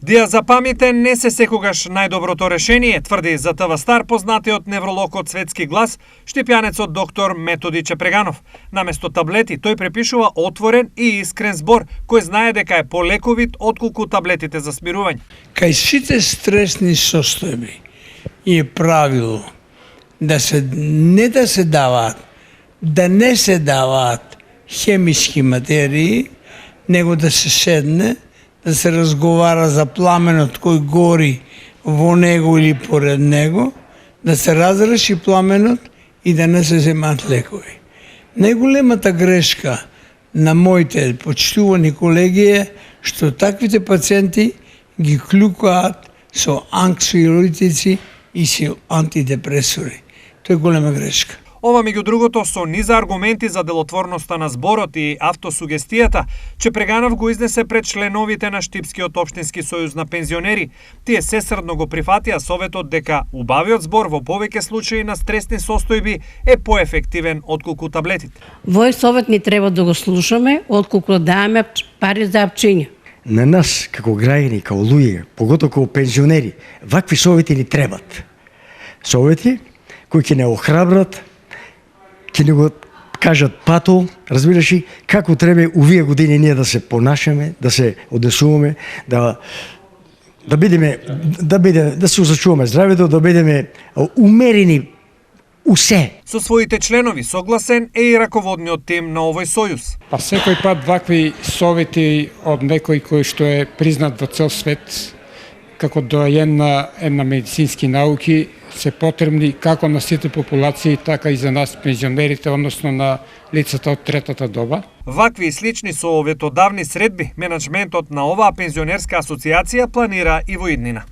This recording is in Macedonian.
Диазапамите не се секогаш најдоброто решение, тврди за ТВ Стар познатиот невролог од Светски глас, штипјанецот доктор Методи Чепреганов. Наместо таблети, тој препишува отворен и искрен збор, кој знае дека е полековит отколку таблетите за смирување. Кај сите стресни состојби е правило да не се даваат хемиски материи, него да се седне, да се разговара за пламенот кој гори во него или поред него, да се разреши пламенот и да не се земат лекови. Најголемата грешка на моите почитувани колеги е што таквите пациенти ги клюкаат со анксиолитици и со антидепресори. Тоа е голема грешка. Ова меѓу другото со низа аргументи за делотворноста на зборот и автосугестијата, Чепреганов го изнесе пред членовите на Штипскиот општински сојуз на пензионери. Тие сесрдно го прифатија советот дека убавиот збор во повеќе случаи на стресни состојби е поефективен отколку таблетите. Вој совет ни треба да го слушаме, отколку да даваме пари за апчиња. На нас, како граѓани, како луѓе, поготово како пензионери, вакви совети ни требат. Совети кои ќе не охрабрат, ќе не го кажат пато, разбираш ли, како треба овие години ние да се понашаме, да се однесуваме, да се зачуваме здравето, да бидеме умерени усе. Со своите членови согласен е и раководниот тим на овој сојуз. Па секој пат вакви совети од некој кој што е признат во цел свет како доаен на медицински науки се потребни како на сите популации, така и за нас пензионерите, односно на лицата од третата доба. Вакви и слични советодавни средби, менаџментот на оваа пензионерска асоциација планира и во иднина.